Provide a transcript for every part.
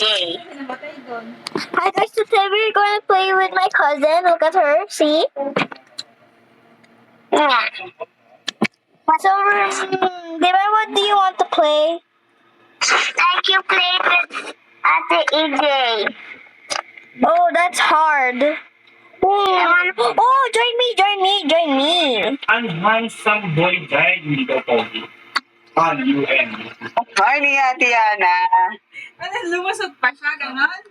Yay. Hi guys, today we're going to play with my cousin. Look at her, see? Yeah. So, Diba, what do you want to play? Like you play with Ate EJ. Oh, that's hard. Oh, join me. Ang handsome boy guide dito, Pogi. UN. Morning, Ate Ana. Ano, lumusot pa siya, gano'n?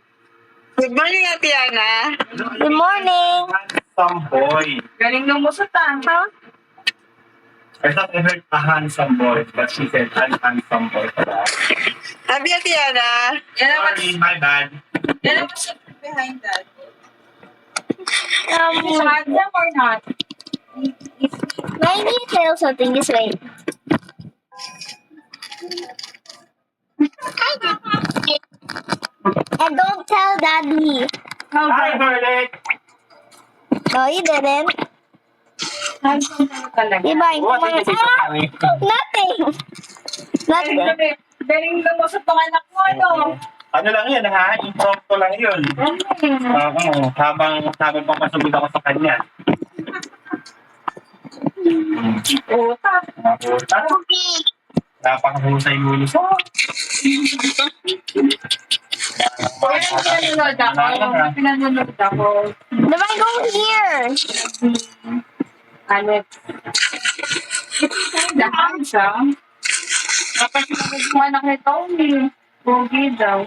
Good morning, Ate Ana. Good morning. Handsome boy. Galing lumusot Huh? I thought I heard a handsome boy, but she said an handsome boy. Happy, Ate Ana. Sorry, my bad. Yan ang mas behind that. Is Um, it handsome or not? I need to tell something this way. And don't tell Daddy. I heard it. No, you didn't. Handsome na talaga. Diba? What did you say? Nothing. Nothing. Galing lumusot ng anak mo, ano? Ano lang yun, ha? Impromptu lang yun. Oo, habang papasugod ako sa kanya. Utak. Nakuta. Napakahusay mo nito. Pinanonood ako. Diba, go here. Ano? The handsome. Kapag sinagod mo anak ni Tony. Pogi daw.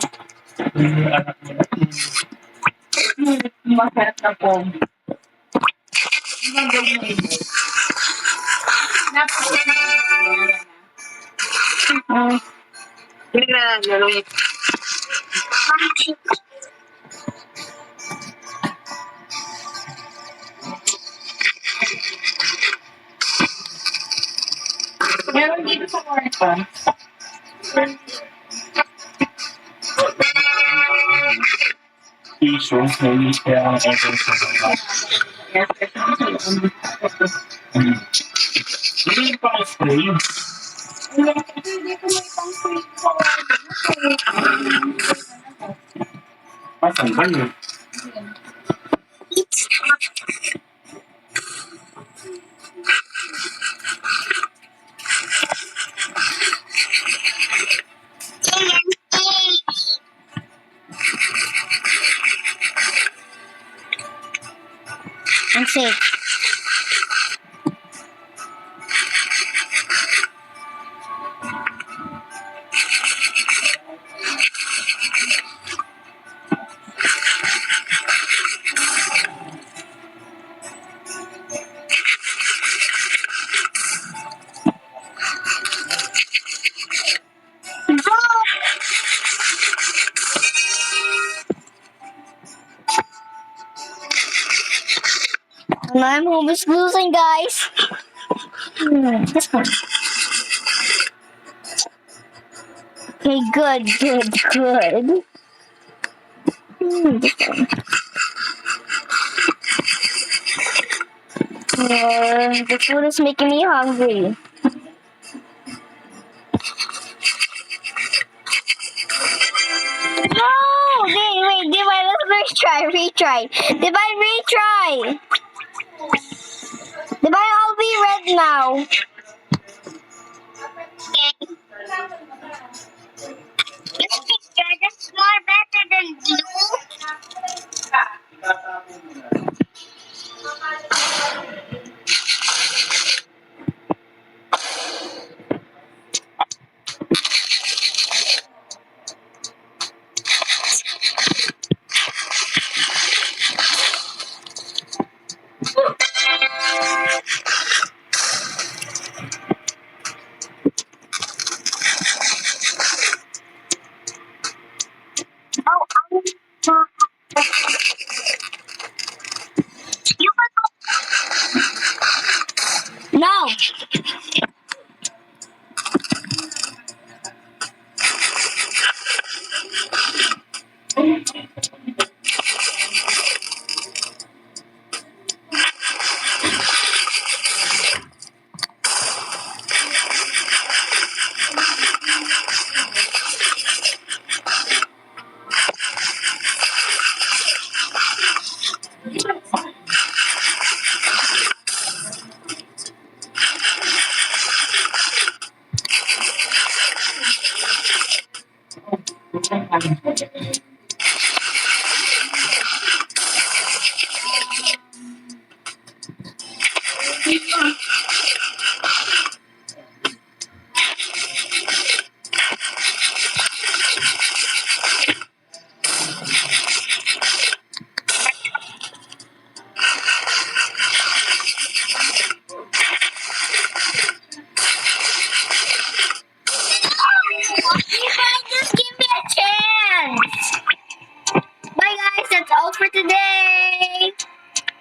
Masarap na pogi. Hindi na naglalong. Meron dito sa kwarto. Issue, may kaya ang effort sa mga. Hindi pa ang spray. Hindi ko may pang-free sa kwarto. Masan ba yun? I'm safe. I'm almost losing, guys. This one. Okay, good. This one. The food is making me hungry. No! Wait, Divine, let's retry. Divine, retry. Divine, I'll be red now. That's more better than No.